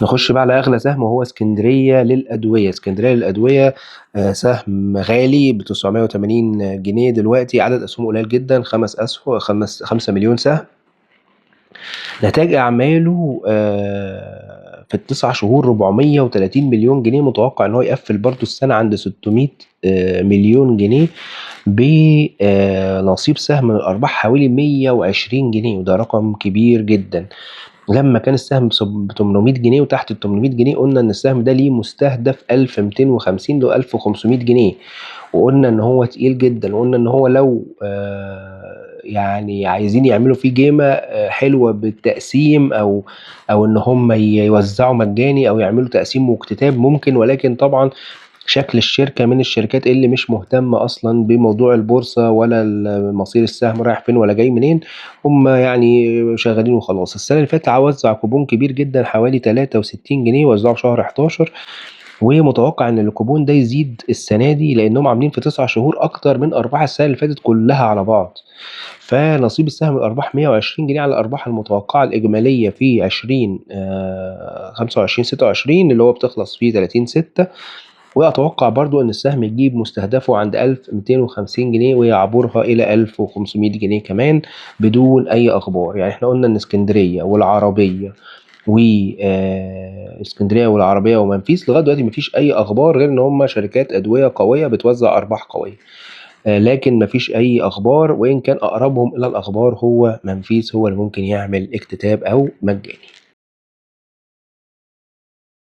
نخش بقى على أغلى سهم وهو اسكندرية للأدوية. اسكندرية للأدوية سهم غالي ب980 جنيه دلوقتي، عدد أسهم قليل جدا، 5 مليون سهم. نتائج أعماله في ال9 شهور 430 مليون جنيه، متوقع إن هو يقفل برضه السنة عند 600 مليون جنيه، بنصيب سهم من الأرباح حوالي 120 جنيه، وده رقم كبير جدا. لما كان السهم ب 800 جنيه وتحت ال 800 جنيه قلنا إن السهم ده ليه مستهدف 1250 ل 1500 جنيه، وقلنا إن هو تقيل جدا، وقلنا إن هو لو يعني عايزين يعملوا فيه جيمة حلوة بالتقسيم أو إن هم يوزعوا مجاني أو يعملوا تقسيم واكتتاب ممكن، ولكن طبعا شكل الشركة من الشركات اللي مش مهتمة أصلا بموضوع البورصة ولا مصير السهم رايح فين ولا جاي منين، هم يعني شغالين وخلاص. السنة اللي فاتت وزع كوبون كبير جدا حوالي 63 جنيه، وزعه في شهر 11، ومتوقع إن الكوبون ده يزيد السنة دي لأنهم عاملين في 9 شهور أكتر من أرباح السنة اللي فاتت كلها على بعض. فنصيب السهم الأرباح 120 جنيه على الأرباح المتوقعة الإجمالية في 25/26 اللي هو بتخلص فيه 30/6. وأتوقع برضو إن السهم يجيب مستهدفه عند 1250 جنيه ويعبرها إلى 1500 جنيه كمان بدون أي أخبار. يعني إحنا قلنا إن اسكندرية والعربية اسكندرية والعربية ومنفيس لغاية دلوقتي مفيش أي أخبار غير إن هما شركات أدوية قوية بتوزع أرباح قوية، لكن مفيش أي أخبار، وإن كان أقربهم إلى الأخبار هو منفيس، هو اللي ممكن يعمل اكتتاب أو مجاني.